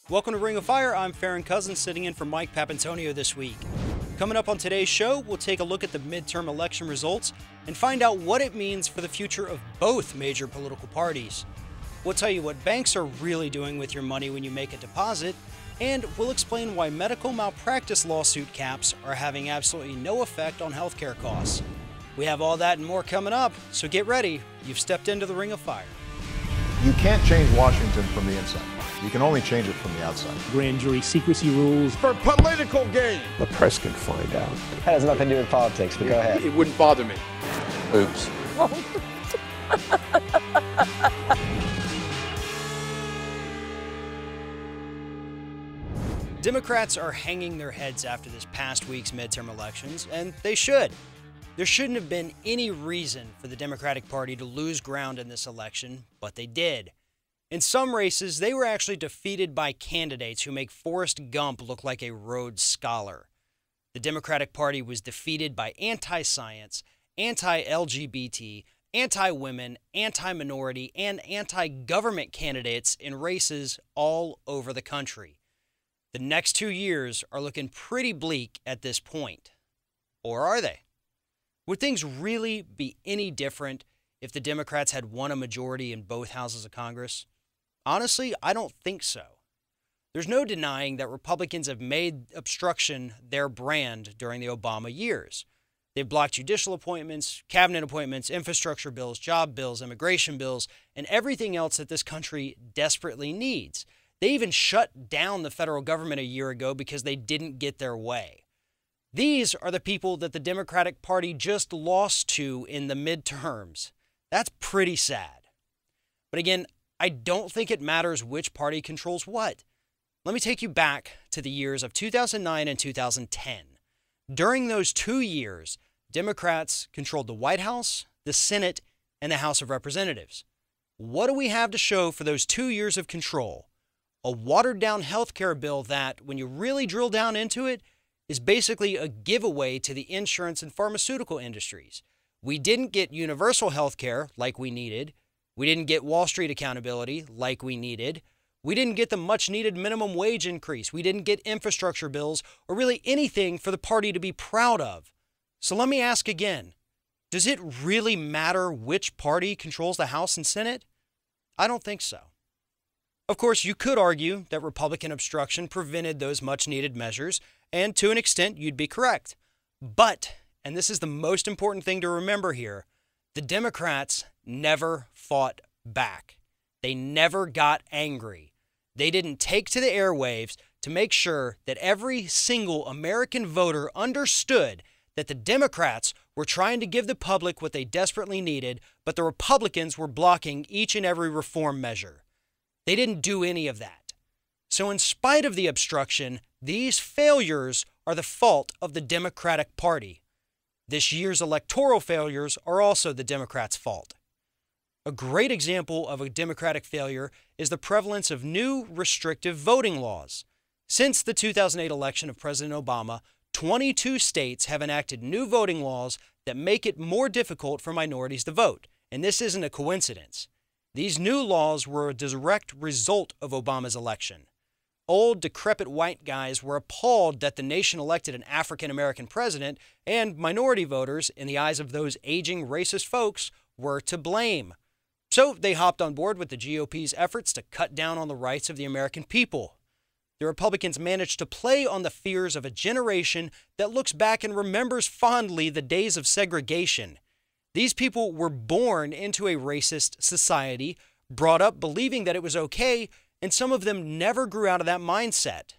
Welcome to Ring of Fire. I'm Farron Cousins, sitting in for Mike Papantonio this week. Coming up on today's show, we'll take a look at the midterm election results and find out what it means for the future of both major political parties. We'll tell you what banks are really doing with your money when you make a deposit, and we'll explain why medical malpractice lawsuit caps are having absolutely no effect on healthcare costs. We have all that and more coming up, so get ready. You've stepped into the Ring of Fire. You can't change Washington from the inside. You can only change it from the outside. Grand jury secrecy rules. For political gain. The press can find out. That has nothing to do with politics, but go ahead. It wouldn't bother me. Oops. Democrats are hanging their heads after this past week's midterm elections, and they should. There shouldn't have been any reason for the Democratic Party to lose ground in this election, but they did. In some races, they were actually defeated by candidates who make Forrest Gump look like a Rhodes Scholar. The Democratic Party was defeated by anti-science, anti-LGBT, anti-women, anti-minority, and anti-government candidates in races all over the country. The next 2 years are looking pretty bleak at this point. Or are they? Would things really be any different if the Democrats had won a majority in both houses of Congress? Honestly, I don't think so. There's no denying that Republicans have made obstruction their brand during the Obama years. They've blocked judicial appointments, cabinet appointments, infrastructure bills, job bills, immigration bills, and everything else that this country desperately needs. They even shut down the federal government a year ago because they didn't get their way. These are the people that the Democratic Party just lost to in the midterms. That's pretty sad. But again, I don't think it matters which party controls what. Let me take you back to the years of 2009 and 2010. During those 2 years, Democrats controlled the White House, the Senate, and the House of Representatives. What do we have to show for those 2 years of control? A watered-down health care bill that, when you really drill down into it, is basically a giveaway to the insurance and pharmaceutical industries. We didn't get universal health care like we needed. We didn't get Wall Street accountability like we needed. We didn't get the much-needed minimum wage increase. We didn't get infrastructure bills or really anything for the party to be proud of. So let me ask again, does it really matter which party controls the House and Senate? I don't think so. Of course, you could argue that Republican obstruction prevented those much-needed measures, and to an extent, you'd be correct. But, and this is the most important thing to remember here, the Democrats never fought back. They never got angry. They didn't take to the airwaves to make sure that every single American voter understood that the Democrats were trying to give the public what they desperately needed, but the Republicans were blocking each and every reform measure. They didn't do any of that. So in spite of the obstruction, these failures are the fault of the Democratic Party. This year's electoral failures are also the Democrats' fault. A great example of a Democratic failure is the prevalence of new restrictive voting laws. Since the 2008 election of President Obama, 22 states have enacted new voting laws that make it more difficult for minorities to vote. And this isn't a coincidence. These new laws were a direct result of Obama's election. Old, decrepit white guys were appalled that the nation elected an African-American president, and minority voters, in the eyes of those aging racist folks, were to blame. So they hopped on board with the GOP's efforts to cut down on the rights of the American people. The Republicans managed to play on the fears of a generation that looks back and remembers fondly the days of segregation. These people were born into a racist society, brought up believing that it was okay, and some of them never grew out of that mindset.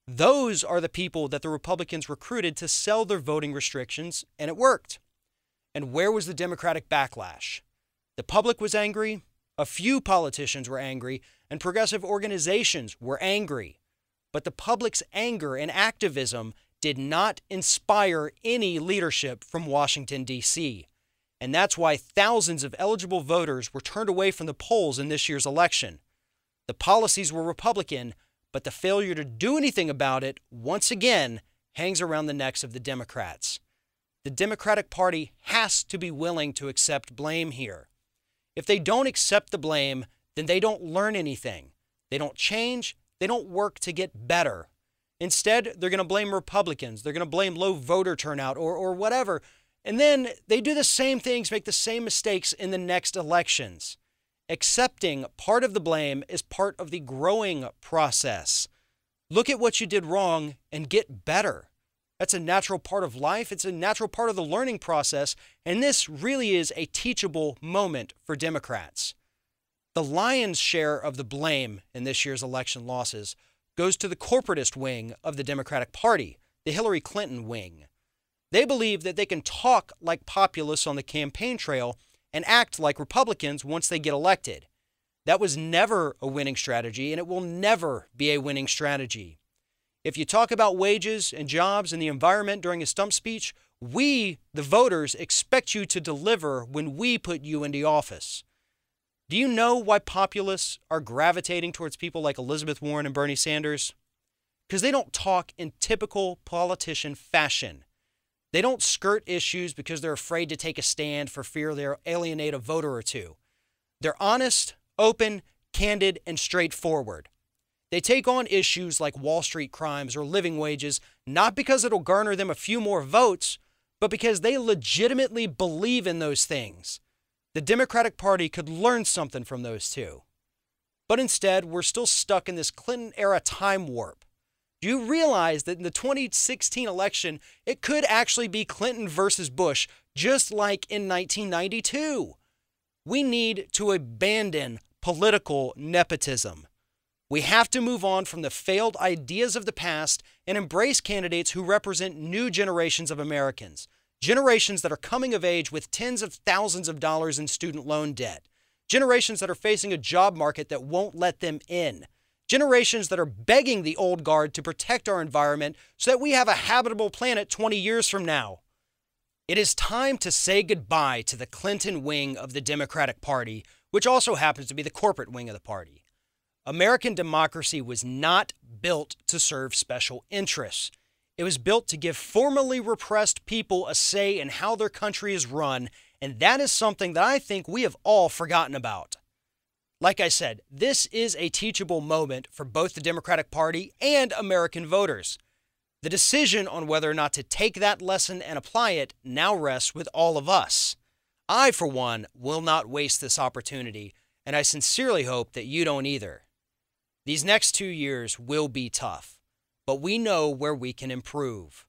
Those are the people that the Republicans recruited to sell their voting restrictions, and it worked. And where was the Democratic backlash? The public was angry, a few politicians were angry, and progressive organizations were angry. But the public's anger and activism did not inspire any leadership from Washington, D.C. And that's why thousands of eligible voters were turned away from the polls in this year's election. The policies were Republican, but the failure to do anything about it, once again, hangs around the necks of the Democrats. The Democratic Party has to be willing to accept blame here. If they don't accept the blame, then they don't learn anything. They don't change, They don't work to get better. Instead, they're going to blame Republicans. They're going to blame low voter turnout or whatever. And then they do the same things, make the same mistakes in the next elections. Accepting part of the blame is part of the growing process. Look at what you did wrong and get better. That's a natural part of life. It's a natural part of the learning process. And this really is a teachable moment for Democrats. The lion's share of the blame in this year's election losses goes to the corporatist wing of the Democratic Party, the Hillary Clinton wing. They believe that they can talk like populists on the campaign trail and act like Republicans once they get elected. That was never a winning strategy, and it will never be a winning strategy. If you talk about wages and jobs and the environment during a stump speech, we, the voters, expect you to deliver when we put you into office. Do you know why populists are gravitating towards people like Elizabeth Warren and Bernie Sanders? Because they don't talk in typical politician fashion. They don't skirt issues because they're afraid to take a stand for fear they'll alienate a voter or two. They're honest, open, candid, and straightforward. They take on issues like Wall Street crimes or living wages, not because it'll garner them a few more votes, but because they legitimately believe in those things. The Democratic Party could learn something from those two. But instead, we're still stuck in this Clinton-era time warp. Do you realize that in the 2016 election, it could actually be Clinton versus Bush, just like in 1992? We need to abandon political nepotism. We have to move on from the failed ideas of the past and embrace candidates who represent new generations of Americans. Generations that are coming of age with tens of thousands of dollars in student loan debt. Generations that are facing a job market that won't let them in. Generations that are begging the old guard to protect our environment so that we have a habitable planet 20 years from now. It is time to say goodbye to the Clinton wing of the Democratic Party, which also happens to be the corporate wing of the party. American democracy was not built to serve special interests. It was built to give formerly repressed people a say in how their country is run, and that is something that I think we have all forgotten about. Like I said, this is a teachable moment for both the Democratic Party and American voters. The decision on whether or not to take that lesson and apply it now rests with all of us. I, for one, will not waste this opportunity, and I sincerely hope that you don't either. These next 2 years will be tough, but we know where we can improve.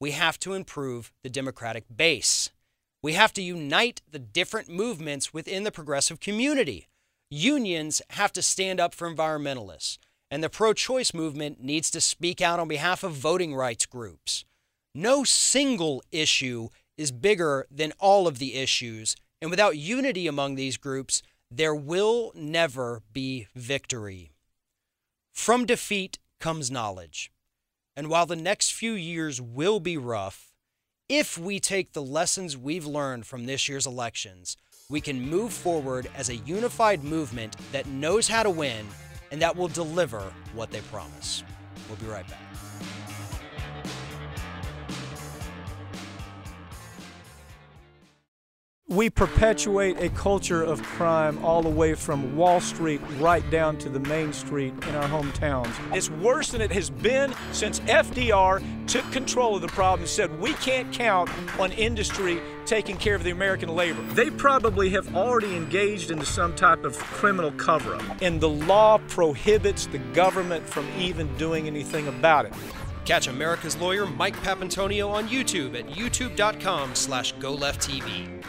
We have to improve the Democratic base. We have to unite the different movements within the progressive community. Unions have to stand up for environmentalists, and the pro-choice movement needs to speak out on behalf of voting rights groups. No single issue is bigger than all of the issues, and without unity among these groups, there will never be victory. From defeat comes knowledge. And while the next few years will be rough, if we take the lessons we've learned from this year's elections, we can move forward as a unified movement that knows how to win and that will deliver what they promise. We'll be right back. We perpetuate a culture of crime all the way from Wall Street right down to the main street in our hometowns. It's worse than it has been since FDR took control of the problem and said we can't count on industry taking care of the American labor. They probably have already engaged into some type of criminal cover-up, and the law prohibits the government from even doing anything about it. Catch America's lawyer Mike Papantonio on YouTube at youtube.com/GoLeftTV.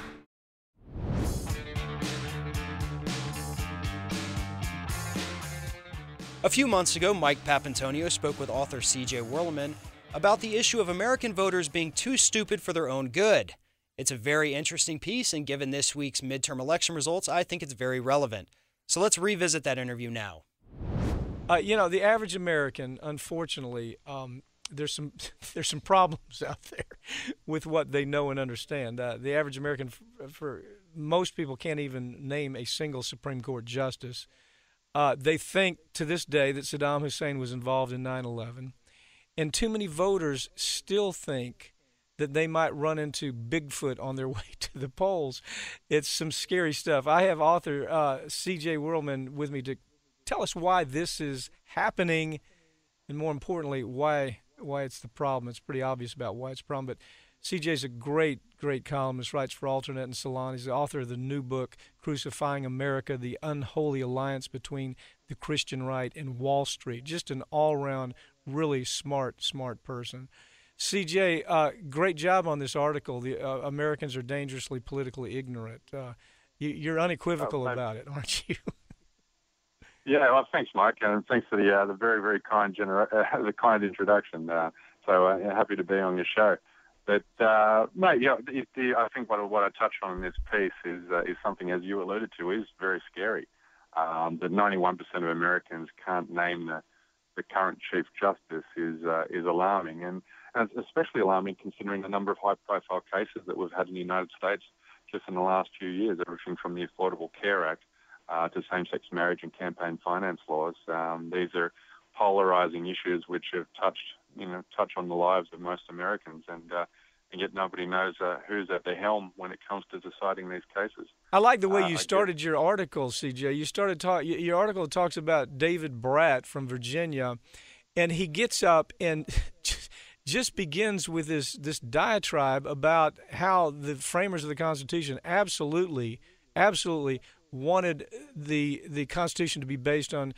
A few months ago, Mike Papantonio spoke with author C.J. Werleman about the issue of American voters being too stupid for their own good. It's a very interesting piece, and given this week's midterm election results, I think it's very relevant. So let's revisit that interview now. The average American, unfortunately, there's some problems out there with what they know and understand. The average American, for most people, can't even name a single Supreme Court justice. They think to this day that Saddam Hussein was involved in 9/11, and too many voters still think that they might run into Bigfoot on their way to the polls. It's some scary stuff. I have author C.J. Werleman with me to tell us why this is happening, and more importantly, why it's the problem. It's pretty obvious about why it's a problem, but CJ's a great columnist, writes for Alternate and Salon. He's the author of the new book, Crucifying America, The Unholy Alliance Between the Christian Right and Wall Street. Just an all-around, really smart person. CJ, great job on this article. The Americans are dangerously politically ignorant. You're unequivocal about it, aren't you? Yeah, well, thanks, Mike, and thanks for the very, very kind the kind introduction. So happy to be on your show. But mate, I think what I touched on in this piece is something, as you alluded to, is very scary. That 91% of Americans can't name the current Chief Justice is alarming, and it's especially alarming considering the number of high-profile cases that we've had in the United States just in the last few years, everything from the Affordable Care Act to same-sex marriage and campaign finance laws. These are polarizing issues which have touch on the lives of most Americans, and yet nobody knows who's at the helm when it comes to deciding these cases. I like the way you started your article, CJ. Your article talks about David Bratt from Virginia, and he gets up and just begins with this diatribe about how the framers of the Constitution absolutely wanted the Constitution to be based on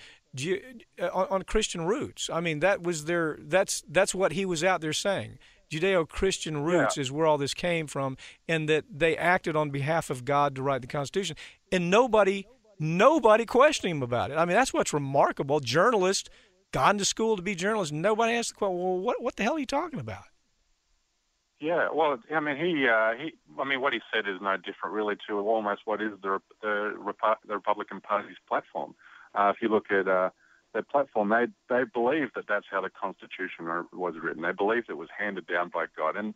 Christian roots. I mean, that's what he was out there saying. Judeo-Christian roots is where all this came from, and that they acted on behalf of God to write the Constitution, and nobody questioned him about it. I mean, that's what's remarkable. Journalists, gone to school to be journalists, nobody asked the question, well, what the hell are you talking about? Yeah, well, I mean, what he said is no different, really, to almost what is the Republican Party's platform. If you look at their platform, they believe that that's how the Constitution was written. They believed it was handed down by God, and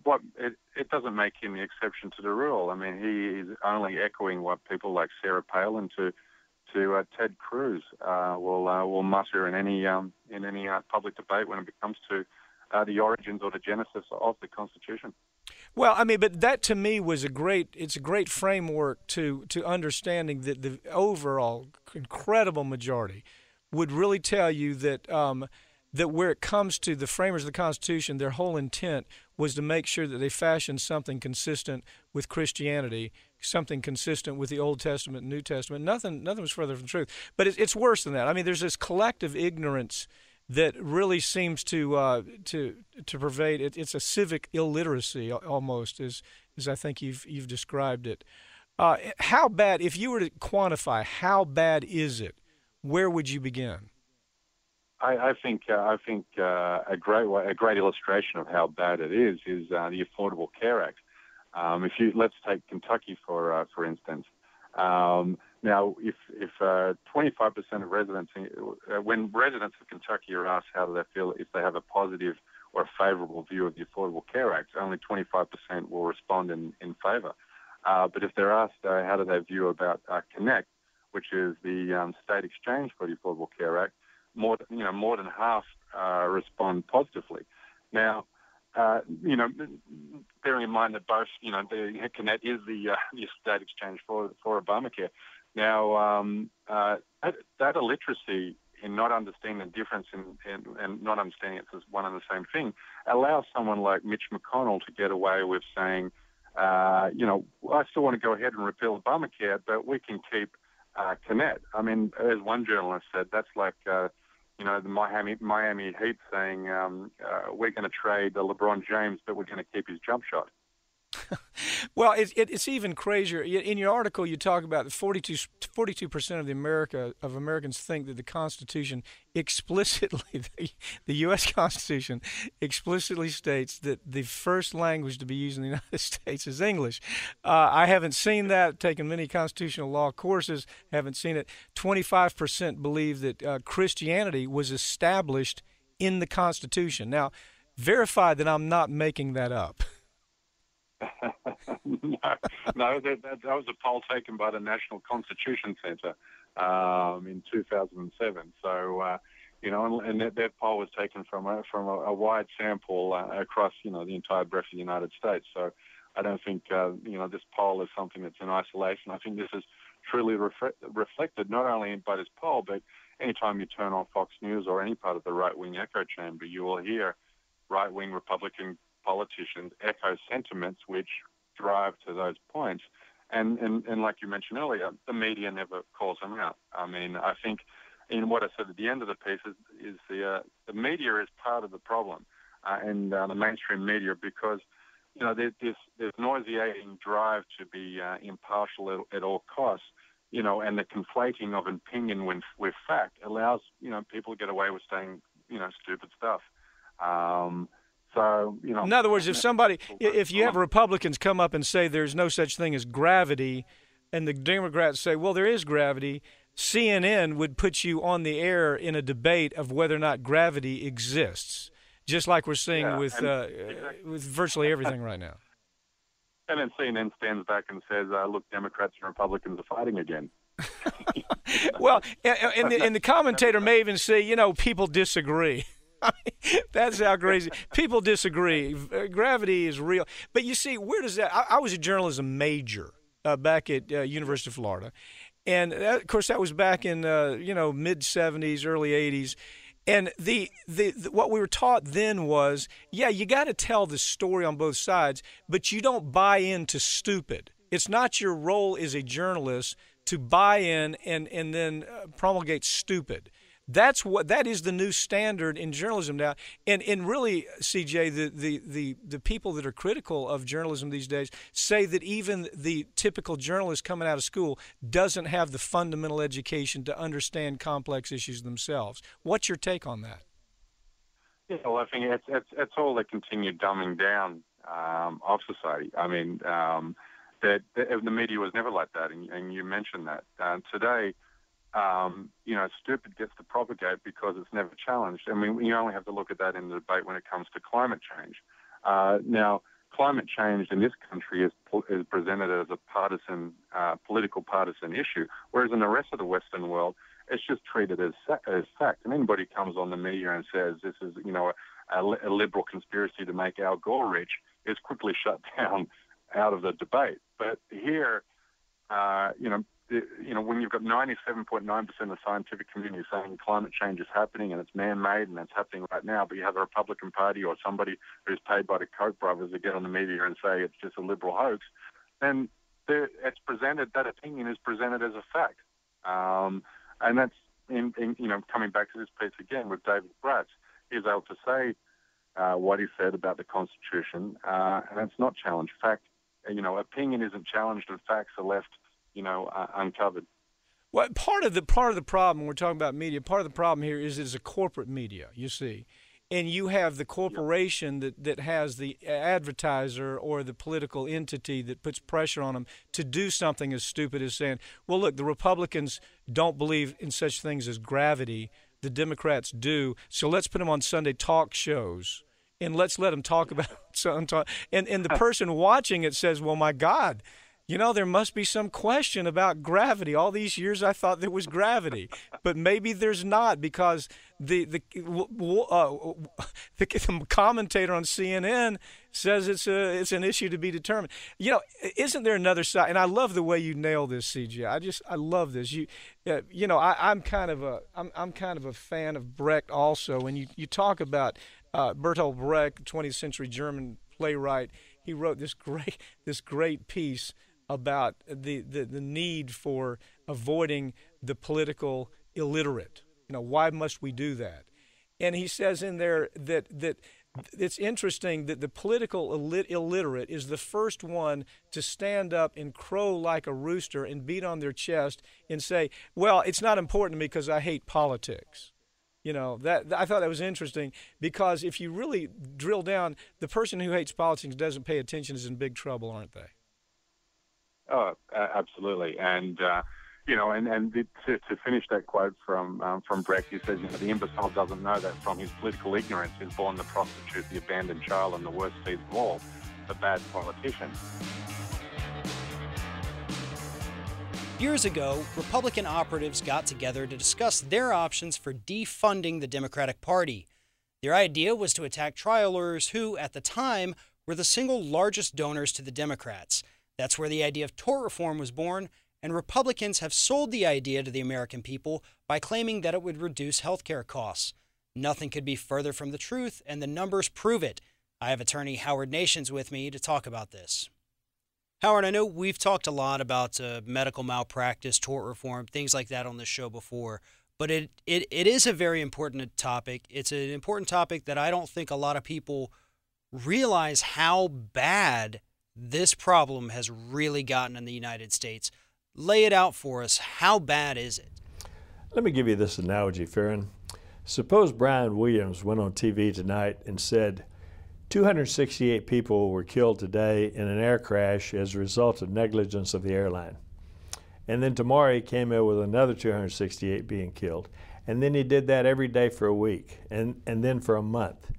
what it doesn't make him the exception to the rule. I mean, he is only echoing what people like Sarah Palin to Ted Cruz will mutter in any public debate when it comes to the origins or the genesis of the Constitution. Well, I mean, but that to me was a great framework to understanding that the overall incredible majority would really tell you that that where it comes to the framers of the Constitution, their whole intent was to make sure that they fashioned something consistent with Christianity, something consistent with the Old Testament and New Testament. Nothing was further from the truth. But it's worse than that. I mean, there's this collective ignorance that really seems to pervade. It's a civic illiteracy almost, as I think you've described it. How bad, if you were to quantify, how bad is it? Where would you begin? I think a great illustration of how bad it is the Affordable Care Act. Let's take Kentucky for instance. Now, if 25% of residents, when residents of Kentucky are asked how do they feel, if they have a positive or a favourable view of the Affordable Care Act, only 25% will respond in favour. But if they're asked how do they view about Connect, which is the state exchange for the Affordable Care Act, more than half respond positively. Now, bearing in mind that both, the Connect is the state exchange for Obamacare. Now, that illiteracy in not understanding the difference and not understanding it's one and the same thing allows someone like Mitch McConnell to get away with saying, I still want to go ahead and repeal Obamacare, but we can keep Connect. I mean, as one journalist said, that's like the Miami Heat saying we're going to trade LeBron James, but we're going to keep his jump shot. Well, it's even crazier. In your article, you talk about 42% of Americans think that the Constitution explicitly, the U.S. Constitution explicitly states that the first language to be used in the United States is English. I haven't seen that. Taken many constitutional law courses, haven't seen it. 25% believe that Christianity was established in the Constitution. Now, verify that I'm not making that up. No, that was a poll taken by the National Constitution Center in 2007. So, and that poll was taken from a wide sample across, the entire breadth of the United States. So, I don't think this poll is something that's in isolation. I think this is truly reflected not only by this poll, but anytime you turn on Fox News or any part of the right-wing echo chamber, you will hear right-wing Republican politicians echo sentiments which drive to those points. And like you mentioned earlier, the media never calls them out. I mean, I think in what I said at the end of the piece is the media is part of the problem, and the mainstream media, because there's nauseating drive to be impartial at all costs, and the conflating of opinion with fact allows people to get away with saying stupid stuff. In other words, if you have Republicans come up and say there's no such thing as gravity, and the Democrats say, well, there is gravity, CNN would put you on the air in a debate of whether or not gravity exists, just like we're seeing with virtually everything right now. And then CNN stands back and says, look, Democrats and Republicans are fighting again. Well, and the commentator may even say, people disagree. I mean, that's how crazy. People disagree. Gravity is real. But you see, where does that – I was a journalism major back at University of Florida. And, of course, that was back in, mid-'70s, early '80s. And the what we were taught then was, you got to tell the story on both sides, but you don't buy into stupid. It's not your role as a journalist to buy in and then promulgate stupid. That is the new standard in journalism now. And really, CJ, the people that are critical of journalism these days say that even the typical journalist coming out of school doesn't have the fundamental education to understand complex issues themselves. What's your take on that? Yeah, well, I think it's all the continued dumbing down of society. I mean, that the media was never like that, and you mentioned that. Today, stupid gets to propagate because it's never challenged. I mean, you only have to look at that in the debate when it comes to climate change. Now, climate change in this country is presented as a political partisan issue, whereas in the rest of the Western world, it's just treated as fact. And anybody comes on the media and says this is, a liberal conspiracy to make Al Gore rich is quickly shut down out of the debate. But here, when you've got 97.9% of the scientific community saying climate change is happening and it's man-made and it's happening right now, but you have the Republican Party or somebody who's paid by the Koch brothers to get on the media and say it's just a liberal hoax, then it's presented, that opinion is presented as a fact. And that's, coming back to this piece again with David Bratz, he's able to say what he said about the Constitution, and it's not challenged. Fact, opinion isn't challenged and facts are left uncovered. Well, part of the problem when we're talking about media, part of the problem here is a corporate media, you see. And you have the corporation that has the advertiser or the political entity that puts pressure on them to do something as stupid as saying, well, look, the Republicans don't believe in such things as gravity. The Democrats do. So let's put them on Sunday talk shows and let's let them talk about something. And the person watching it says, well, my God, there must be some question about gravity. All these years I thought there was gravity, but maybe there's not because the commentator on CNN says it's an issue to be determined. Isn't there another side? And I love the way you nail this, CJ. I love this. I'm kind of a fan of Brecht also. When you talk about Bertolt Brecht, 20th century German playwright, he wrote this great piece about the need for avoiding the political illiterate. Why must we do that? And he says in there that it's interesting that the political illiterate is the first one to stand up and crow like a rooster and beat on their chest and say, well, it's not important to me because I hate politics. That I thought that was interesting because if you really drill down, the person who hates politics doesn't pay attention is in big trouble, aren't they? Oh, absolutely. And, to finish that quote from Brecht, he says, the imbecile doesn't know that from his political ignorance is born the prostitute, the abandoned child, and the worst seed of all, the bad politician. Years ago, Republican operatives got together to discuss their options for defunding the Democratic Party. Their idea was to attack trial lawyers who, at the time, were the single largest donors to the Democrats. That's where the idea of tort reform was born, and Republicans have sold the idea to the American people by claiming that it would reduce healthcare costs. Nothing could be further from the truth, and the numbers prove it. I have attorney Howard Nations with me to talk about this. Howard, I know we've talked a lot about medical malpractice, tort reform, things like that on this show before, but it is a very important topic. It's an important topic that I don't think a lot of people realize how bad this problem has really gotten in the United States. Lay it out for us. How bad is it? Let me give you this analogy, Farron. Suppose Brian Williams went on TV tonight and said 268 people were killed today in an air crash as a result of negligence of the airline. And then tomorrow he came in with another 268 being killed. And then he did that every day for a week, and then for a month.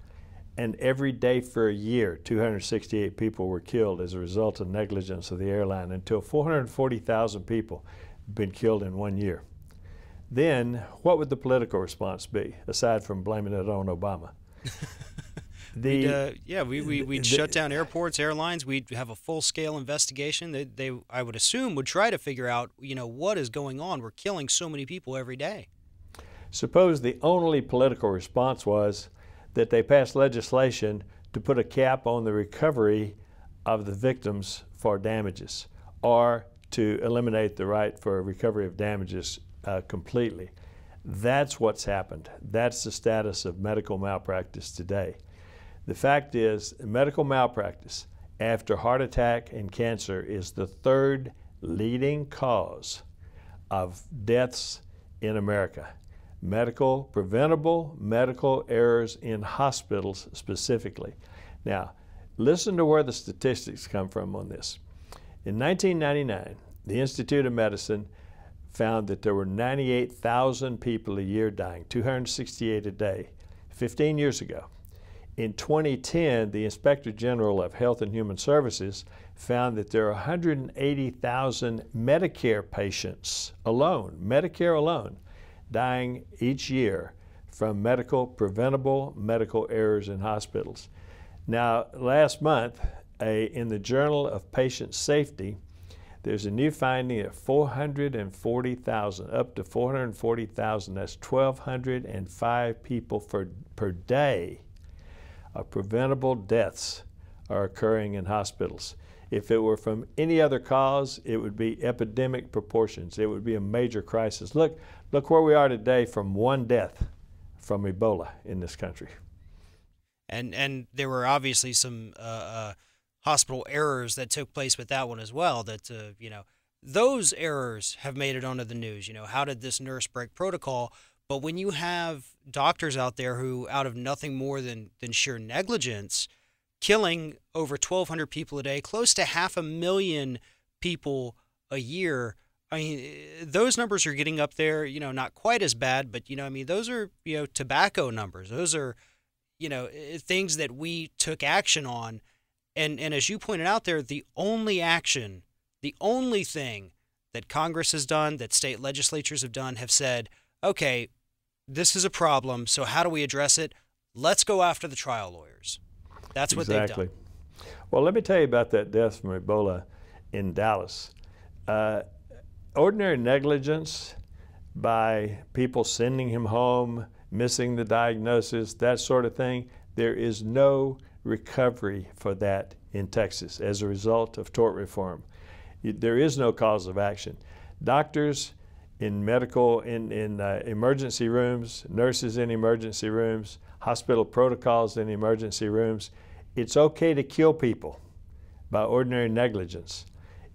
And every day for a year, 268 people were killed as a result of negligence of the airline, until 440,000 people have been killed in 1 year. Then what would the political response be, aside from blaming it on Obama? We'd shut down airports, airlines. We'd have a full-scale investigation. They, I would assume, would try to figure out, what is going on. We're killing so many people every day. Suppose the only political response was that they passed legislation to put a cap on the recovery of the victims for damages, or to eliminate the right for recovery of damages completely. That's what's happened. That's the status of medical malpractice today. The fact is, medical malpractice after heart attack and cancer is the third leading cause of deaths in America. Preventable medical errors in hospitals specifically. Now, listen to where the statistics come from on this. In 1999, the Institute of Medicine found that there were 98,000 people a year dying, 268 a day, 15 years ago. In 2010, the Inspector General of Health and Human Services found that there are 180,000 Medicare patients alone, Medicare alone, dying each year from preventable medical errors in hospitals. Now, last month, in the Journal of Patient Safety, there's a new finding of 440,000, up to 440,000. That's 1,205 people per day of preventable deaths are occurring in hospitals. If it were from any other cause, it would be epidemic proportions. It would be a major crisis. Look where we are today from one death from Ebola in this country. And there were obviously some hospital errors that took place with that one as well. That those errors have made it onto the news. How did this nurse break protocol? But when you have doctors out there who, out of nothing more than sheer negligence, killing over 1,200 people a day, close to 500,000 people a year. I mean, those numbers are getting up there, not quite as bad, but, those are, tobacco numbers. Those are, things that we took action on. And as you pointed out there, the only thing that Congress has done, that state legislatures have done, have said, okay, this is a problem, so how do we address it? Let's go after the trial lawyers. That's what they've done. Well, let me tell you about that death from Ebola in Dallas. Ordinary negligence by people sending him home, missing the diagnosis, that sort of thing, there is no recovery for that in Texas as a result of tort reform. There is no cause of action. Doctors in emergency rooms, nurses in emergency rooms, hospital protocols in emergency rooms, it's okay to kill people by ordinary negligence.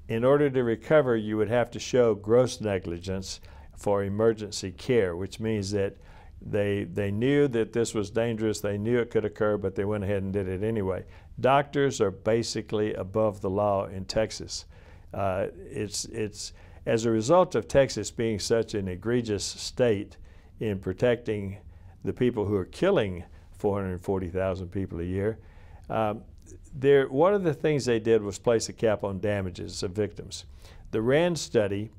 In order to recover, you would have to show gross negligence for emergency care, which means that they knew that this was dangerous, they knew it could occur, but they went ahead and did it anyway. Doctors are basically above the law in Texas. It's as a result of Texas being such an egregious state in protecting the people who are killing 440,000 people a year. One of the things they did was place a cap on damages of victims. The RAND study,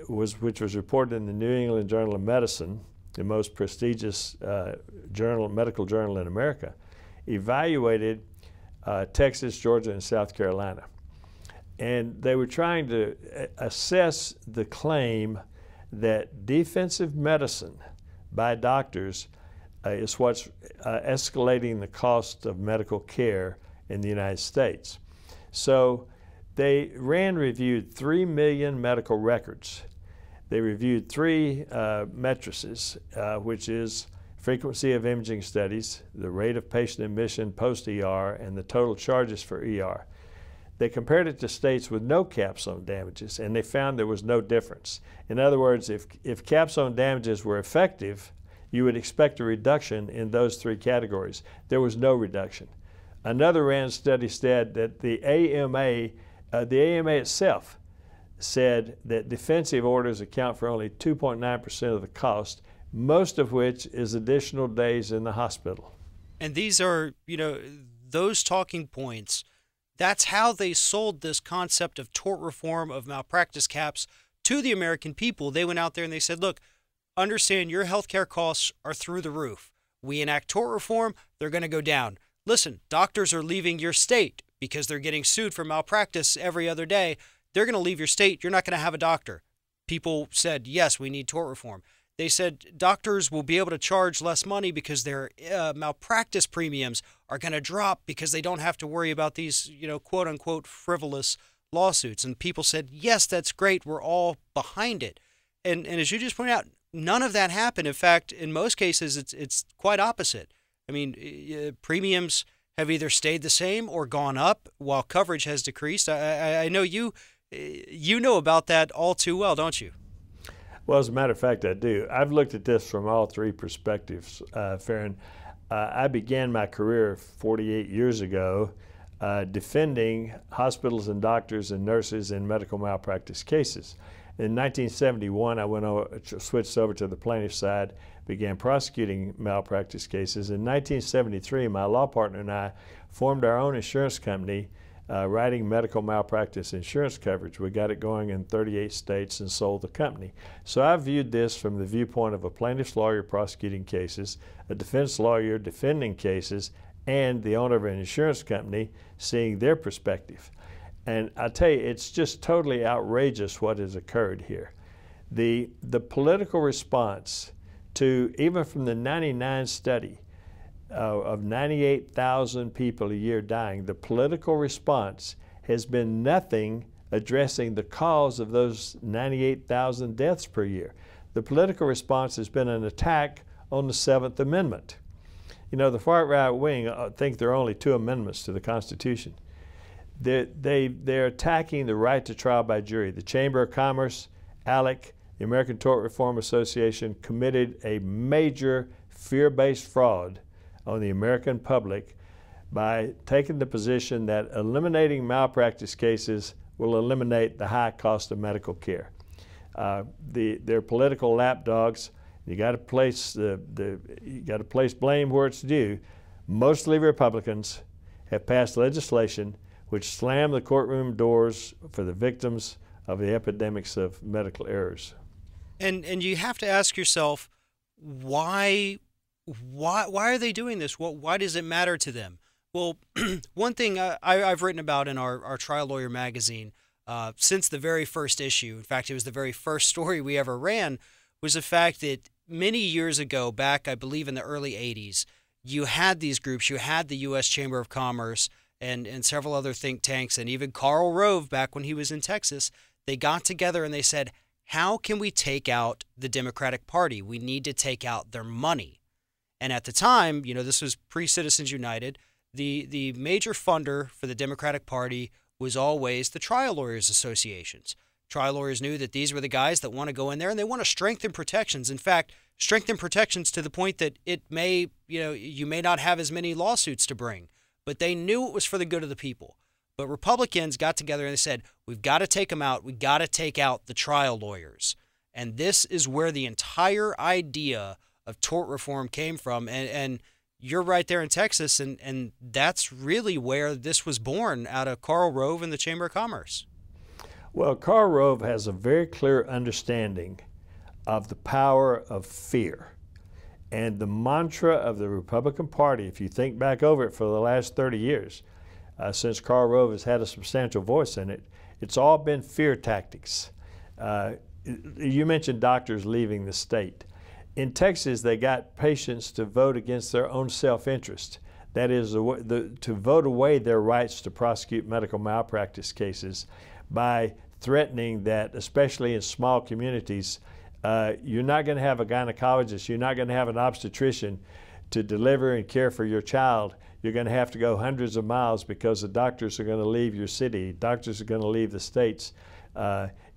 which was reported in the New England Journal of Medicine, the most prestigious medical journal in America, evaluated Texas, Georgia, and South Carolina. And they were trying to assess the claim that defensive medicine by doctors is what's escalating the cost of medical care in the United States. So they reviewed 3 million medical records. They reviewed 3 matrices, which is frequency of imaging studies, the rate of patient admission post-ER, and the total charges for ER. They compared it to states with no caps on damages, and they found there was no difference. In other words, if caps on damages were effective, you would expect a reduction in those 3 categories. There was no reduction. Another RAND study said that the AMA itself said that defensive orders account for only 2.9% of the cost, most of which is additional days in the hospital. And these are, those talking points. That's how they sold this concept of tort reform, of malpractice caps to the American people. They went out there and they said, look, understand your healthcare costs are through the roof. We enact tort reform, they're going to go down. Listen, doctors are leaving your state because they're getting sued for malpractice every other day. They're going to leave your state. You're not going to have a doctor. People said, yes, we need tort reform. They said doctors will be able to charge less money because their malpractice premiums are going to drop because they don't have to worry about these, quote unquote, frivolous lawsuits. And people said, yes, that's great. We're all behind it. And as you just pointed out, none of that happened. In fact, in most cases, it's quite opposite. I mean, premiums have either stayed the same or gone up while coverage has decreased. I know you know about that all too well, don't you? Well, as a matter of fact, I do. I've looked at this from all 3 perspectives, Farron. I began my career 48 years ago defending hospitals and doctors and nurses in medical malpractice cases. In 1971, I switched over to the plaintiff side, began prosecuting malpractice cases. In 1973, my law partner and I formed our own insurance company, writing medical malpractice insurance coverage. We got it going in 38 states and sold the company. So I viewed this from the viewpoint of a plaintiff's lawyer prosecuting cases, a defense lawyer defending cases, and the owner of an insurance company seeing their perspective. And I tell you, it's just totally outrageous what has occurred here. The political response to, even from the 99 study, of 98,000 people a year dying, the political response has been nothing addressing the cause of those 98,000 deaths per year. The political response has been an attack on the 7th Amendment. The far right wing think there are only 2 amendments to the Constitution. They're attacking the right to trial by jury. The Chamber of Commerce, ALEC, the American Tort Reform Association committed a major fear-based fraud on the American public by taking the position that eliminating malpractice cases will eliminate the high cost of medical care. They're political lapdogs. You got to place blame where it's due. Mostly Republicans have passed legislation which slammed the courtroom doors for the victims of the epidemics of medical errors. And you have to ask yourself, why are they doing this? Why does it matter to them? Well, one thing I've written about in our Trial Lawyer magazine since the very first issue, in fact, it was the very first story we ever ran, was the fact that many years ago, back I believe in the early 80s, you had these groups, you had the U.S. Chamber of Commerce and several other think tanks, and even Karl Rove back when he was in Texas, they got together and they said, how can we take out the Democratic Party? We need to take out their money. And at the time, this was pre-Citizens United, the major funder for the Democratic Party was always the trial lawyers associations. Trial lawyers knew that these were the guys that want to go in there and they want to strengthen protections. In fact, strengthen protections to the point that it may, you may not have as many lawsuits to bring, but they knew it was for the good of the people. But Republicans got together and they said, we've got to take them out. We've got to take out the trial lawyers. And this is where the entire idea of tort reform came from. And you're right there in Texas, and that's really where this was born, out of Karl Rove and the Chamber of Commerce. Well, Karl Rove has a very clear understanding of the power of fear. And the mantra of the Republican Party, if you think back over it for the last 30 years, since Karl Rove has had a substantial voice in it, It's all been fear tactics. You mentioned doctors leaving the state. In Texas, they got patients to vote against their own self-interest. That is, to vote away their rights to prosecute medical malpractice cases by threatening that, especially in small communities, you're not going to have a gynecologist, you're not going to have an obstetrician to deliver and care for your child. You're going to have to go hundreds of miles because the doctors are going to leave your city, doctors are going to leave the states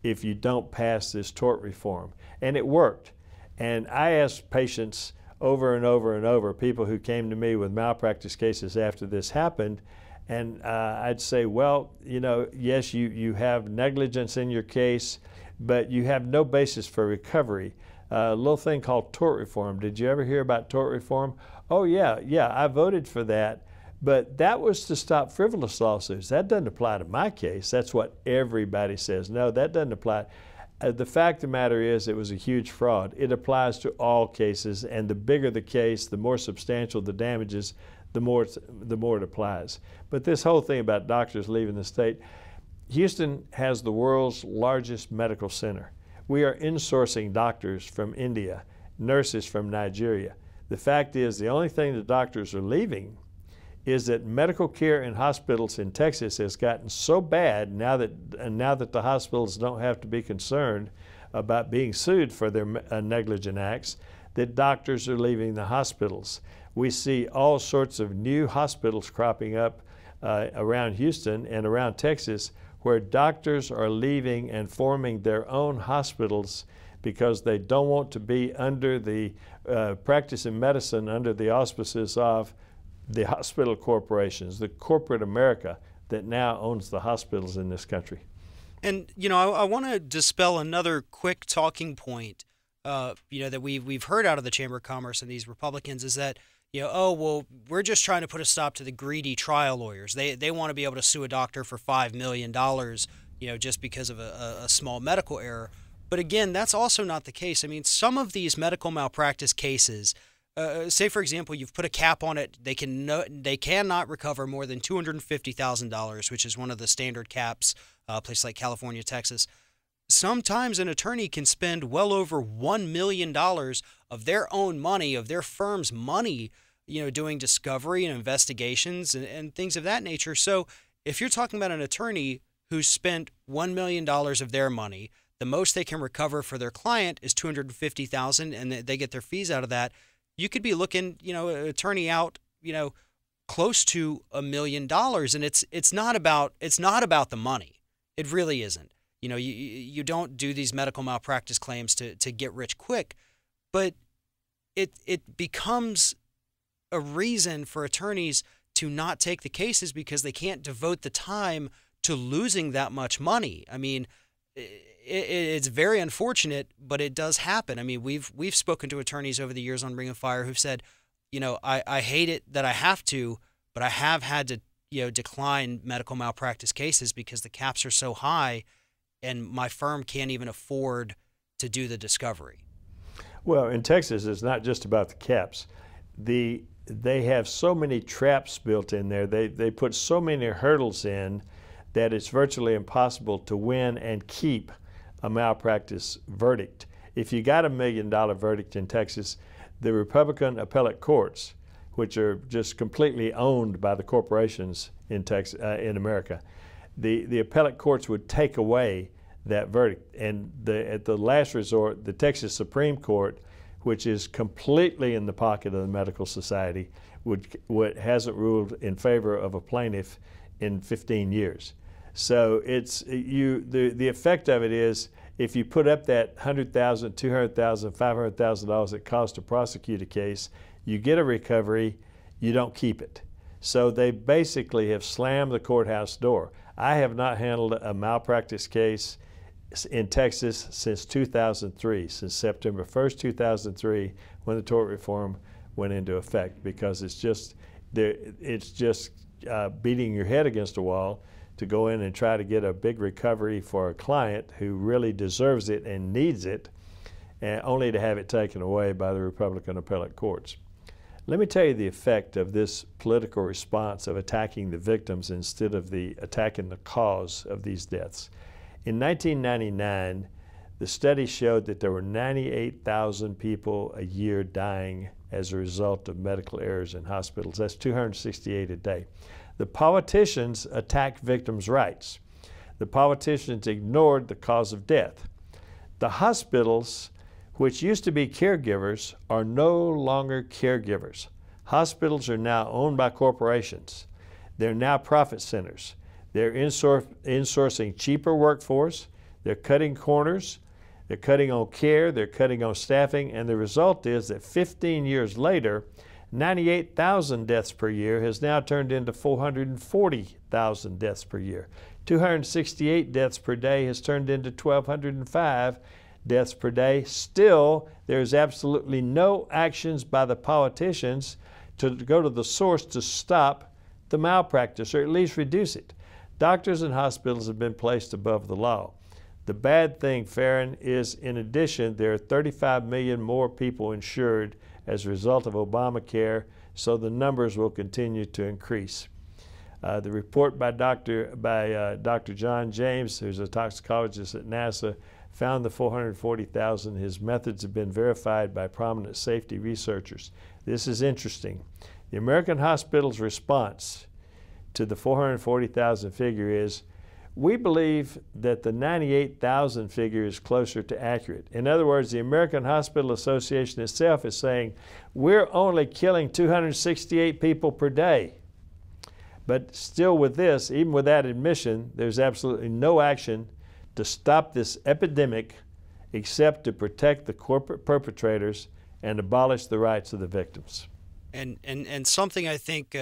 if you don't pass this tort reform. And it worked. And I asked patients over and over and over, people who came to me with malpractice cases after this happened, and I'd say, well, you know, yes, you have negligence in your case, but you have no basis for recovery. A little thing called tort reform. Did you ever hear about tort reform? Oh, yeah, I voted for that, but that was to stop frivolous lawsuits. That doesn't apply to my case. That's what everybody says. No, that doesn't apply. The fact of the matter is it was a huge fraud. It applies to all cases, and the bigger the case, the more substantial the damages, the more it applies. But this whole thing about doctors leaving the state, Houston has the world's largest medical center. We are insourcing doctors from India, nurses from Nigeria. The fact is the only thing the doctors are leaving is that medical care in hospitals in Texas has gotten so bad now that the hospitals don't have to be concerned about being sued for their negligent acts, that doctors are leaving the hospitals. We see all sorts of new hospitals cropping up around Houston and around Texas where doctors are leaving and forming their own hospitals because they don't want to be under the practicing medicine under the auspices of the hospital corporations, the corporate America that now owns the hospitals in this country. And, you know, I want to dispel another quick talking point, you know, that we've heard out of the Chamber of Commerce and these Republicans is that, you know, oh, well, we're just trying to put a stop to the greedy trial lawyers. They want to be able to sue a doctor for $5 million, you know, just because of a small medical error. But again, that's also not the case. I mean, some of these medical malpractice cases, say, for example, you've put a cap on it. They cannot recover more than $250,000, which is one of the standard caps, places like California, Texas. Sometimes an attorney can spend well over $1 million of their own money, of their firm's money, you know, doing discovery and investigations and things of that nature. So if you're talking about an attorney who spent $1 million of their money, the most they can recover for their client is $250,000, and they get their fees out of that. You could be looking, you know, an attorney out, you know, close to $1 million, and it's not about the money. It really isn't. You know, you don't do these medical malpractice claims to get rich quick, but it becomes a reason for attorneys to not take the cases because they can't devote the time to losing that much money. I mean, it's very unfortunate, but it does happen. I mean, we've spoken to attorneys over the years on Ring of Fire who've said, you know, I hate it that I have to, but I have had to, you know, decline medical malpractice cases because the caps are so high and my firm can't even afford to do the discovery. Well, in Texas, it's not just about the caps. They have so many traps built in there. They put so many hurdles in that it's virtually impossible to win and keep a malpractice verdict. If you got $1 million verdict in Texas, the Republican appellate courts, which are just completely owned by the corporations in Texas, in America, the appellate courts would take away that verdict. And at the last resort, the Texas Supreme Court, which is completely in the pocket of the medical society, hasn't ruled in favor of a plaintiff in 15 years. So the effect of it is if you put up that $100,000, $200,000, $500,000 it costs to prosecute a case, you get a recovery, you don't keep it. So they basically have slammed the courthouse door. I have not handled a malpractice case in Texas since 2003, since September 1st, 2003, when the tort reform went into effect, because it's just beating your head against a wall to go in and try to get a big recovery for a client who really deserves it and needs it, and only to have it taken away by the Republican appellate courts. Let me tell you the effect of this political response of attacking the victims instead of attacking the cause of these deaths. In 1999, the study showed that there were 98,000 people a year dying as a result of medical errors in hospitals. That's 268 a day. The politicians attacked victims' rights. The politicians ignored the cause of death. The hospitals, which used to be caregivers, are no longer caregivers. Hospitals are now owned by corporations. They're now profit centers. They're insourcing cheaper workforce. They're cutting corners. They're cutting on care. They're cutting on staffing. And the result is that 15 years later, 98,000 deaths per year has now turned into 440,000 deaths per year. 268 deaths per day has turned into 1,205 deaths per day. Still, there's absolutely no actions by the politicians to go to the source to stop the malpractice, or at least reduce it. Doctors and hospitals have been placed above the law. The bad thing, Farron, is in addition, there are 35 million more people insured as a result of Obamacare, so the numbers will continue to increase. The report by Dr. John James, who's a toxicologist at NASA, found the 440,000. His methods have been verified by prominent safety researchers. This is interesting. The American hospital's response to the 440,000 figure is, we believe that the 98,000 figure is closer to accurate. In other words, the American Hospital Association itself is saying, we're only killing 268 people per day. But still with this, even with that admission, there's absolutely no action to stop this epidemic except to protect the corporate perpetrators and abolish the rights of the victims. And something I think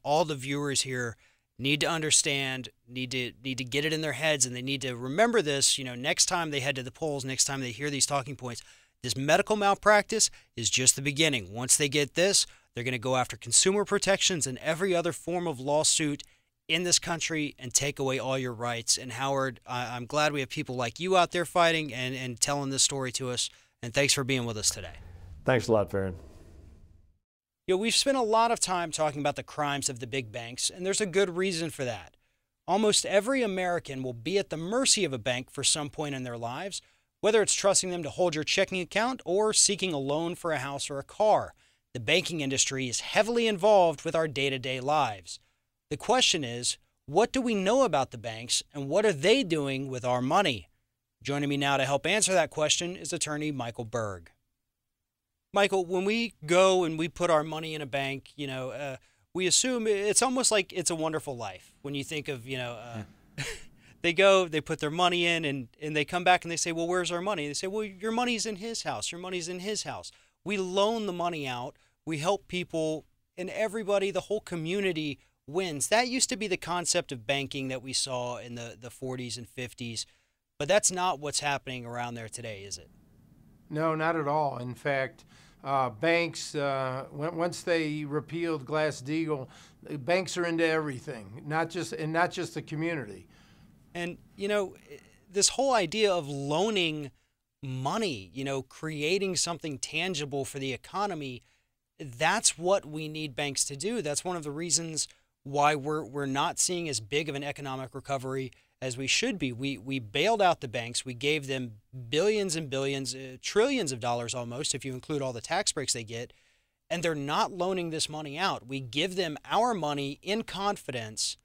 all the viewers here need to understand, need to get it in their heads, and they need to remember this, next time they head to the polls, next time they hear these talking points. This medical malpractice is just the beginning. Once they get this, they're going to go after consumer protections and every other form of lawsuit in this country and take away all your rights. And Howard, I'm glad we have people like you out there fighting and telling this story to us. And thanks for being with us today. Thanks a lot, Farron. We've spent a lot of time talking about the crimes of the big banks, and there's a good reason for that. Almost every American will be at the mercy of a bank for some point in their lives, whether it's trusting them to hold your checking account or seeking a loan for a house or a car. The banking industry is heavily involved with our day-to-day lives. The question is, what do we know about the banks, and what are they doing with our money? Joining me now to help answer that question is attorney Michael Berg. Michael, when we go and we put our money in a bank, we assume it's almost like It's a Wonderful Life. When you think of, they go, they put their money in, and they come back and they say, well, where's our money? They say, well, your money's in his house. Your money's in his house. We loan the money out. We help people, and everybody, the whole community wins. That used to be the concept of banking that we saw in the 40s and 50s, but that's not what's happening around there today, is it? No, not at all. In fact, banks, once they repealed Glass-Steagall, banks are into everything, not just the community. And, this whole idea of loaning money, creating something tangible for the economy, that's what we need banks to do. That's one of the reasons why we're not seeing as big of an economic recovery as we should be. We bailed out the banks. We gave them billions and billions, trillions of dollars almost, if you include all the tax breaks they get, and they're not loaning this money out. We give them our money in confidence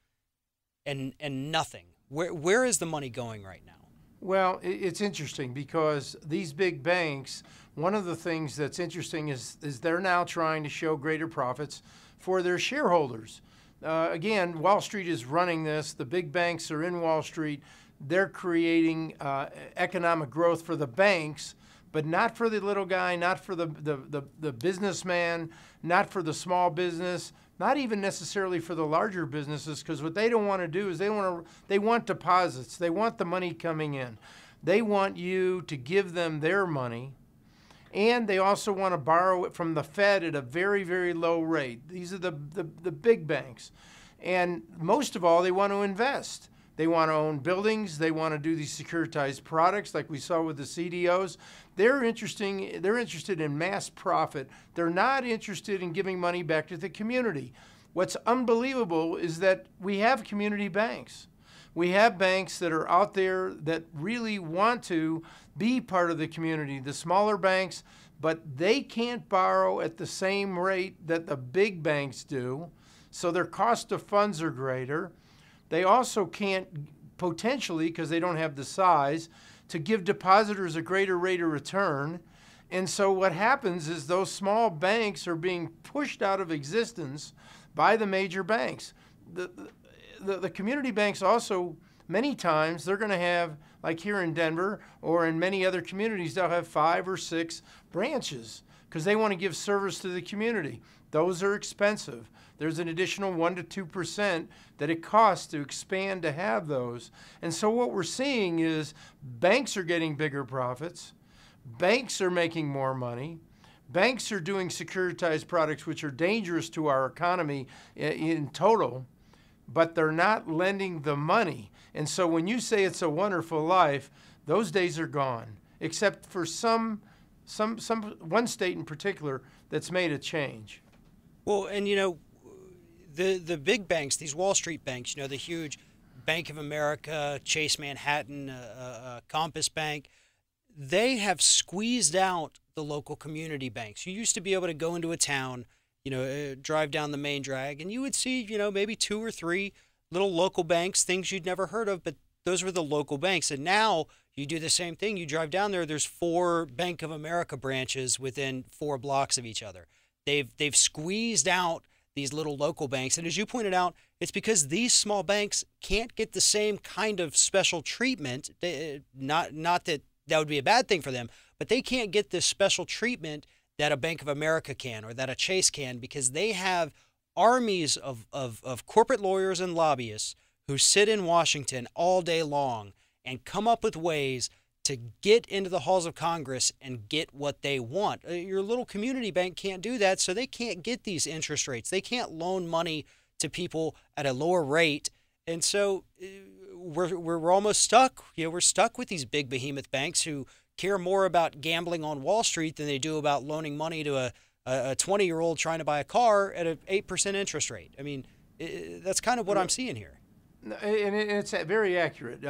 and nothing. Where is the money going right now? Well, it's interesting because these big banks, one of the things that's interesting is they're now trying to show greater profits for their shareholders. Again, Wall Street is running this. The big banks are in Wall Street. They're creating economic growth for the banks, but not for the little guy, not for the businessman, not for the small business, not even necessarily for the larger businesses, because what they don't want to do is they want deposits. They want the money coming in. They want you to give them their money, and they also want to borrow it from the Fed at a very, very low rate. These are the big banks. And most of all, they want to invest. They want to own buildings. They want to do these securitized products like we saw with the CDOs. They're interested in mass profit. They're not interested in giving money back to the community. What's unbelievable is that we have community banks. We have banks that are out there that really want to be part of the community, the smaller banks, but they can't borrow at the same rate that the big banks do, so their cost of funds are greater. They also can't potentially, because they don't have the size, to give depositors a greater rate of return. And so what happens is those small banks are being pushed out of existence by the major banks. The community banks also, many times, they're going to have, like here in Denver or in many other communities, they'll have 5 or 6 branches because they want to give service to the community. Those are expensive. There's an additional 1% to 2% that it costs to expand to have those. And so what we're seeing is banks are getting bigger profits. Banks are making more money. Banks are doing securitized products which are dangerous to our economy in total, but they're not lending the money. And so when you say it's a wonderful life, those days are gone, except for one state in particular that's made a change. Well, and the big banks, these Wall Street banks, the huge Bank of America, Chase Manhattan, Compass Bank, they have squeezed out the local community banks. You used to be able to go into a town, drive down the main drag, and you would see, maybe 2 or 3 little local banks, things you'd never heard of, but those were the local banks. And now you do the same thing. You drive down there, there's 4 Bank of America branches within 4 blocks of each other. They've squeezed out these little local banks. And as you pointed out, it's because these small banks can't get the same kind of special treatment. Not that would be a bad thing for them, but they can't get this special treatment that a Bank of America can or that a Chase can, because they have armies of corporate lawyers and lobbyists who sit in Washington all day long and come up with ways to get into the halls of Congress and get what they want. Your little community bank can't do that, so they can't get these interest rates. They can't loan money to people at a lower rate. And so we're almost stuck. We're stuck with these big behemoth banks who care more about gambling on Wall Street than they do about loaning money to a 20-year-old trying to buy a car at an 8% interest rate. I mean, that's kind of what I'm seeing here. And it's very accurate.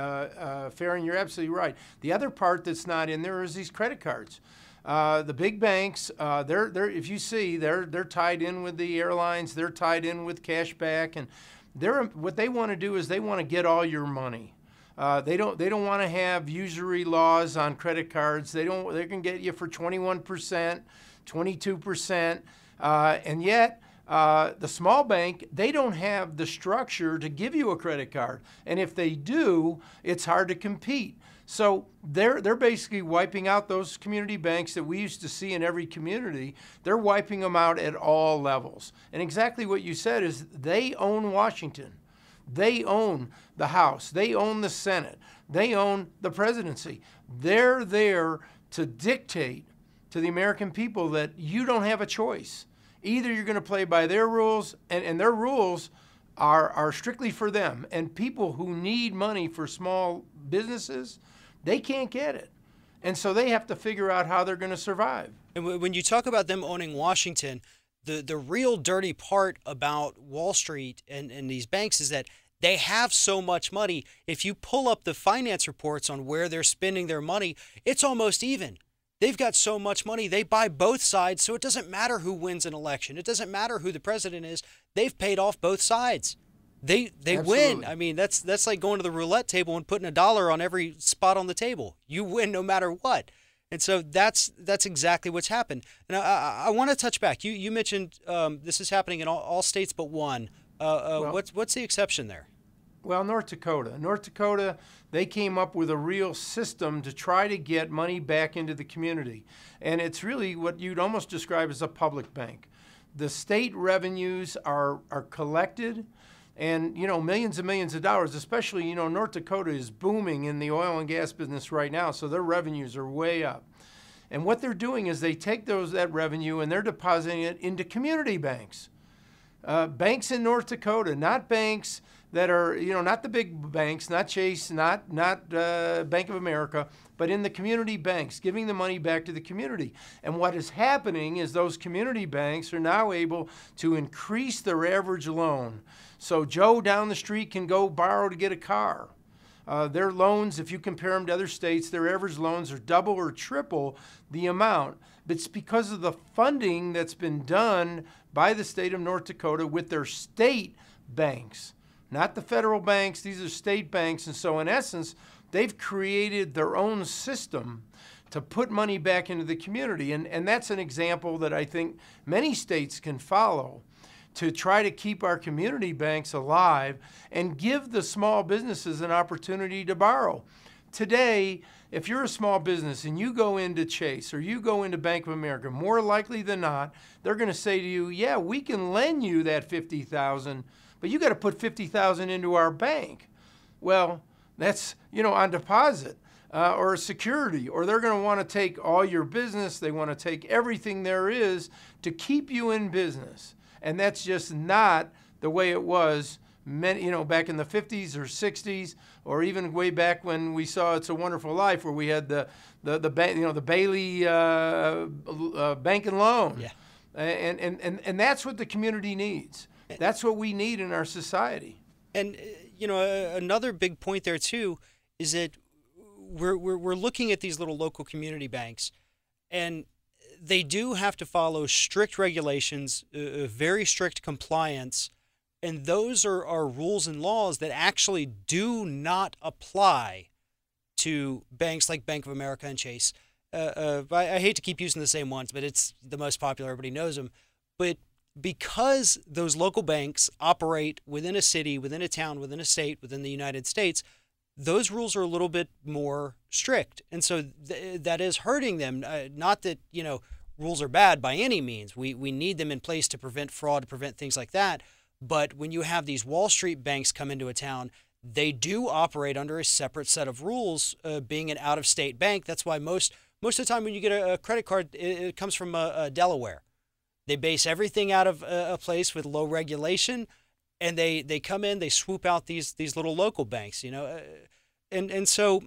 Farron, you're absolutely right. The other part that's not in there is these credit cards. The big banks, they're if you see, they're tied in with the airlines. They're tied in with cash back, and what they want to do is they want to get all your money. They don't want to have usury laws on credit cards. They can get you for 21%, 22%, and yet. The small bank, they don't have the structure to give you a credit card. And if they do, it's hard to compete. So they're basically wiping out those community banks that we used to see in every community. They're wiping them out at all levels. And exactly what you said is they own Washington. They own the House. They own the Senate. They own the presidency. They're there to dictate to the American people that you don't have a choice. Either you're going to play by their rules, and their rules are strictly for them. And people who need money for small businesses, they can't get it. And so they have to figure out how they're going to survive. And when you talk about them owning Washington, the real dirty part about Wall Street and these banks is that they have so much money. If you pull up the finance reports on where they're spending their money, it's almost even. They've got so much money, they buy both sides, so it doesn't matter who wins an election. It doesn't matter who the president is. They've paid off both sides. They win. I mean, that's like going to the roulette table and putting $1 on every spot on the table. You win no matter what. And so that's exactly what's happened. And I want to touch back. You mentioned this is happening in all states but one. What's the exception there? Well, North Dakota, they came up with a real system to try to get money back into the community. And it's really what you'd almost describe as a public bank. The state revenues are collected, and, millions and millions of dollars, especially, North Dakota is booming in the oil and gas business right now, so their revenues are way up. And what they're doing is they take that revenue and they're depositing it into community banks. Banks in North Dakota, not banks that are, not the big banks, not Chase, not Bank of America, but in the community banks, giving the money back to the community. And what is happening is those community banks are now able to increase their average loan. So Joe down the street can go borrow to get a car. Their loans, if you compare them to other states, their average loans are double or triple the amount. But it's because of the funding that's been done by the state of North Dakota with their state banks, not the federal banks. These are state banks. And so in essence, they've created their own system to put money back into the community. And that's an example that I think many states can follow to try to keep our community banks alive and give the small businesses an opportunity to borrow. Today, if you're a small business and you go into Chase or you go into Bank of America, more likely than not, they're going to say to you, yeah, we can lend you that $50,000, but you got to put $50,000 into our bank. Well, that's, on deposit or security, or they're going to want to take all your business. They want to take everything there is to keep you in business. And that's just not the way it was back in the 50s or 60s, or even way back when we saw It's a Wonderful Life, where we had the Bailey Bank and Loan. Yeah. And that's what the community needs. That's what we need in our society. And another big point there too is that we're looking at these little local community banks, and they do have to follow strict regulations, very strict compliance, and those are rules and laws that actually do not apply to banks like Bank of America and Chase. I hate to keep using the same ones, but it's the most popular. Everybody knows them. But because those local banks operate within a city, within a town, within a state, within the United States, those rules are a little bit more strict. And so that is hurting them. Not that, rules are bad by any means. We need them in place to prevent fraud, to prevent things like that. But when you have these Wall Street banks come into a town, they do operate under a separate set of rules, being an out-of-state bank. That's why most of the time when you get a credit card, it comes from Delaware. They base everything out of a place with low regulation, and they come in, they swoop out these little local banks, and so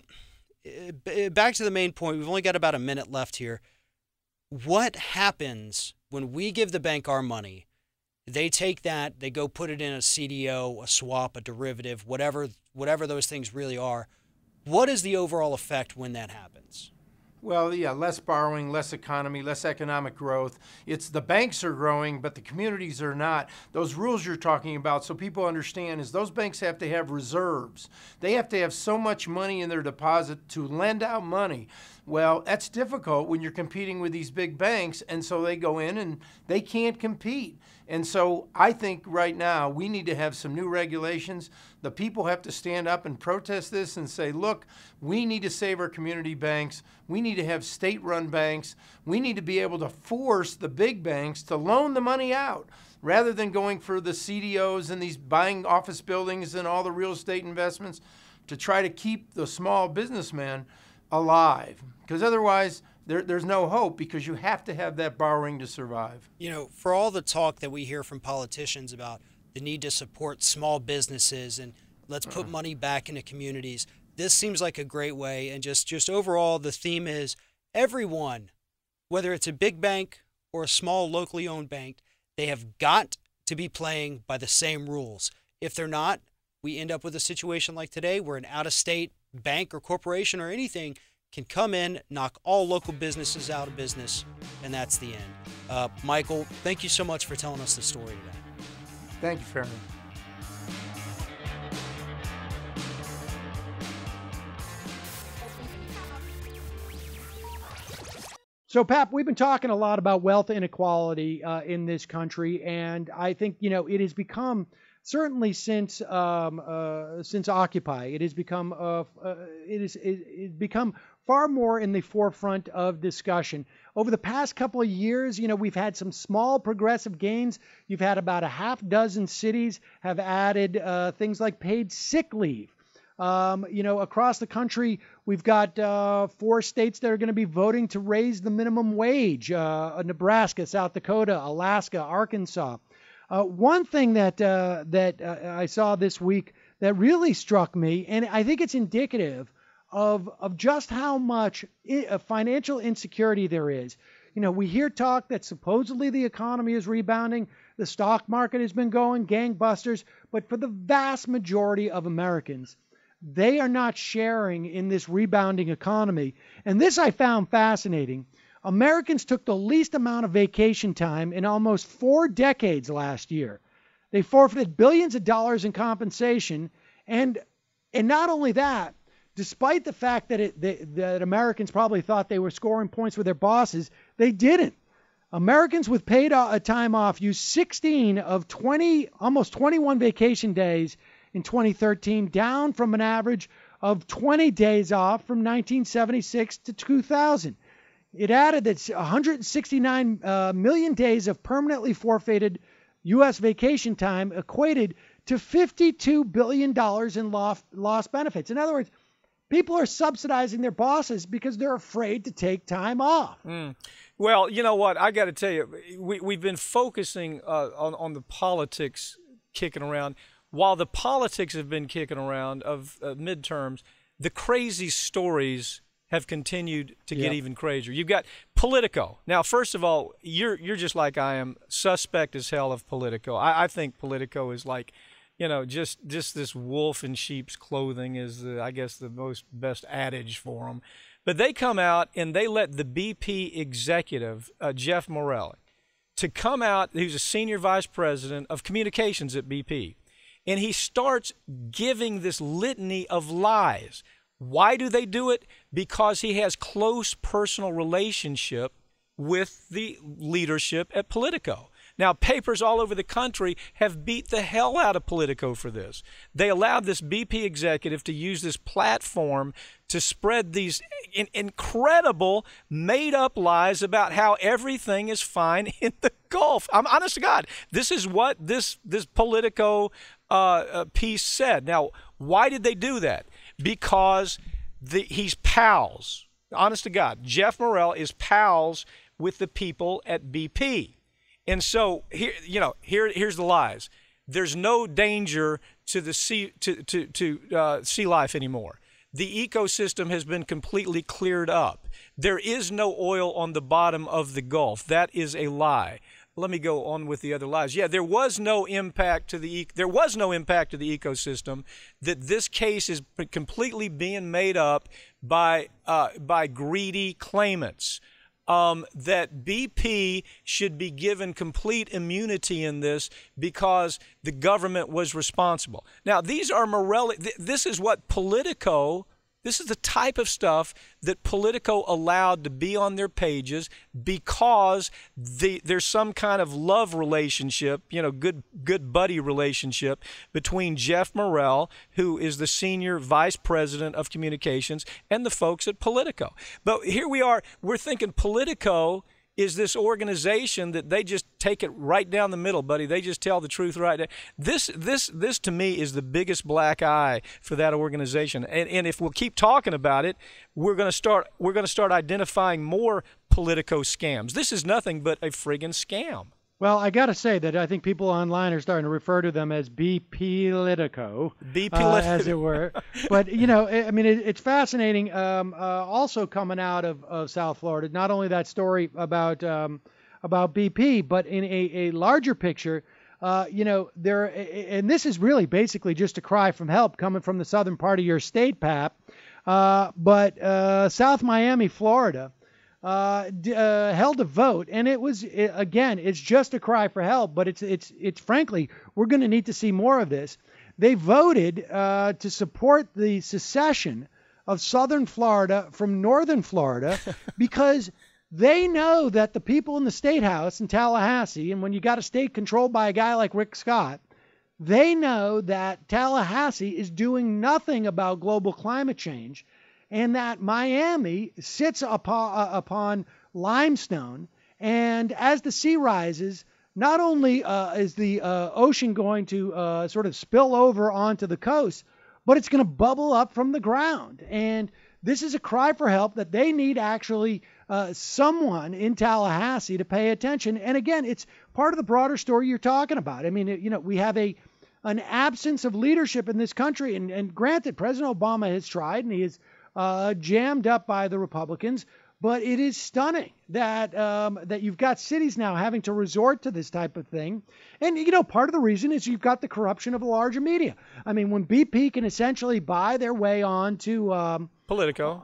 back to the main point. We've only got about a minute left here. What happens when we give the bank our money? They take that, they go put it in a CDO, a swap, a derivative, whatever those things really are. What is the overall effect when that happens? Well, yeah, less borrowing, less economy, less economic growth. It's the banks are growing, but the communities are not. Those rules you're talking about, so people understand, is those banks have to have reserves. They have to have so much money in their deposit to lend out money. Well, that's difficult when you're competing with these big banks, and so they go in and they can't compete. And so I think right now we need to have some new regulations. The people have to stand up and protest this and say, look, we need to save our community banks. We need to have state-run banks. We need to be able to force the big banks to loan the money out rather than going for the CDOs and these buying office buildings and all the real estate investments to try to keep the small businessman alive. Because otherwise, there's no hope, because you have to have that borrowing to survive. For all the talk that we hear from politicians about the need to support small businesses and let's put money back into communities, this seems like a great way. And just overall, the theme is everyone, whether it's a big bank or a small locally owned bank, they have got to be playing by the same rules. If they're not, we end up with a situation like today where an out-of-state bank or corporation or anything can come in, knock all local businesses out of business, and that's the end. Michael, thank you so much for telling us the story today. Thank you, Farron. So, Pap, we've been talking a lot about wealth inequality in this country, and I think it has become, certainly since Occupy, it has become far more in the forefront of discussion. Over the past couple of years, we've had some small progressive gains. You've had about a half dozen cities have added things like paid sick leave. Across the country, we've got 4 states that are going to be voting to raise the minimum wage: Nebraska, South Dakota, Alaska, Arkansas. One thing that I saw this week that really struck me, and I think it's indicative of just how much financial insecurity there is. We hear talk that supposedly the economy is rebounding, the stock market has been going gangbusters, but for the vast majority of Americans, they are not sharing in this rebounding economy. And this I found fascinating. Americans took the least amount of vacation time in almost 4 decades last year. They forfeited billions of dollars in compensation, and not only that, despite the fact that that Americans probably thought they were scoring points with their bosses, they didn't. Americans with paid time off used 16 of 20, almost 21 vacation days in 2013, down from an average of 20 days off from 1976 to 2000. It added that 169 million days of permanently forfeited U.S. vacation time equated to $52 billion in lost benefits. In other words, people are subsidizing their bosses because they're afraid to take time off. Well, you know what? I got to tell you, we've been focusing on the politics kicking around. While the politics have been kicking around of midterms, the crazy stories have continued to get even crazier. You've got Politico. Now, first of all, you're just like I am, suspect as hell of Politico. I think Politico is like, just this wolf in sheep's clothing is, I guess, the best adage for them. But they come out and they let the BP executive, Jeff Morelli, to come out, who's a senior vice president of communications at BP, and he starts giving this litany of lies. Why do they do it? Because he has close personal relationship with the leadership at Politico. Now, papers all over the country have beat the hell out of Politico for this. They allowed this BP executive to use this platform to spread these incredible made-up lies about how everything is fine in the Gulf. I'm honest to God. This is what this Politico piece said. Now, why did they do that? Because he's pals. Honest to God, Jeff Morrell is pals with the people at BP. And so here's the lies. There's no danger to the sea life anymore. The ecosystem has been completely cleared up. There is no oil on the bottom of the Gulf. That is a lie. Let me go on with the other lies. Yeah, there was no impact to the ecosystem. That this case is completely being made up by greedy claimants. That BP should be given complete immunity in this because the government was responsible. Now, these are Morelli. This is what Politico. This is the type of stuff that Politico allowed to be on their pages because there's some kind of love relationship, good buddy relationship between Jeff Morrell, who is the senior vice president of communications, and the folks at Politico. But here we are, we're thinking Politico is this organization that they just take it right down the middle, buddy. They just tell the truth right there. This to me is the biggest black eye for that organization. And if we'll keep talking about it, we're going to start identifying more Politico scams. This is nothing but a friggin' scam. Well, I got to say that I think people online are starting to refer to them as BP-Politico, as it were. But, it's fascinating. Also coming out of South Florida, not only that story about BP, but in a larger picture, and this is really basically just a cry from help coming from the southern part of your state, Pap. But South Miami, Florida, held a vote, and it's just a cry for help, but it's frankly, we're going to need to see more of this. They voted to support the secession of southern Florida from northern Florida because they know that the people in the state house in Tallahassee, and when you got a state controlled by a guy like Rick Scott, they know that Tallahassee is doing nothing about global climate change, and that Miami sits upon limestone. And as the sea rises, not only is the ocean going to sort of spill over onto the coast, but it's going to bubble up from the ground. And this is a cry for help that they need actually someone in Tallahassee to pay attention. And again, it's part of the broader story you're talking about. I mean, we have an absence of leadership in this country. And granted, President Obama has tried, and he is jammed up by the Republicans, But it is stunning that that you've got cities now having to resort to this type of thing. And, part of the reason is you've got the corruption of the larger media. I mean, when BP can essentially buy their way onto Politico,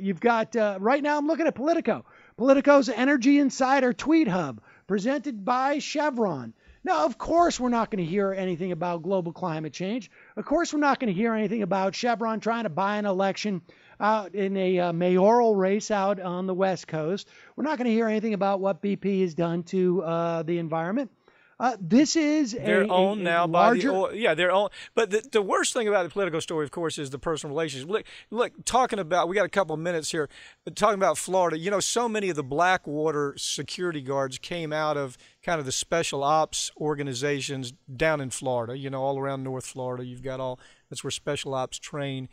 you've got, right now I'm looking at Politico. Politico's Energy Insider Tweet Hub, presented by Chevron. Now, of course, we're not going to hear anything about global climate change. Of course, we're not going to hear anything about Chevron trying to buy an election out in a mayoral race out on the West Coast. We're not going to hear anything about what BP has done to the environment. This is their own now larger... by the their own. But the worst thing about the Politico story, of course, is the personal relations. Look, talking about, we got a couple of minutes here, but talking about Florida. So many of the Blackwater security guards came out of kind of the special ops organizations down in Florida. All around North Florida, you've got that's where special ops train.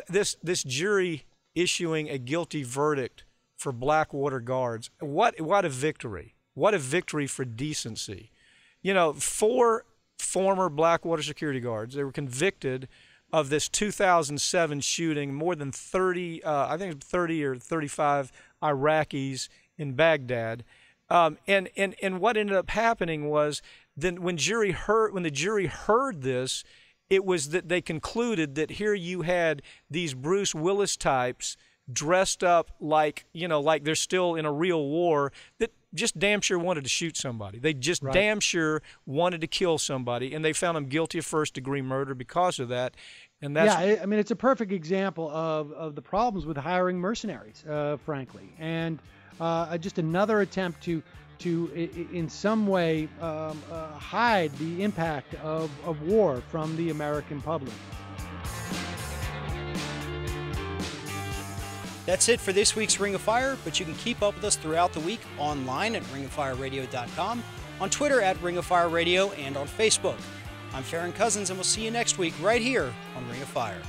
This jury issuing a guilty verdict for Blackwater guards. What a victory! What a victory for decency. 4 former Blackwater security guards, they were convicted of this 2007 shooting, more than 30, I think 30 or 35 Iraqis in Baghdad. And what ended up happening was then when the jury heard this, it was that they concluded that here you had these Bruce Willis types dressed up like they're still in a real war that just damn sure wanted to shoot somebody. They just damn sure wanted to kill somebody, and they found them guilty of first-degree murder because of that. And that's I mean, it's a perfect example of the problems with hiring mercenaries, frankly, and just another attempt to in some way hide the impact of war from the American public. That's it for this week's Ring of Fire, but you can keep up with us throughout the week online at ringofireradio.com, on Twitter at Ring of Fire Radio, and on Facebook. I'm Farron Cousins, and we'll see you next week right here on Ring of Fire.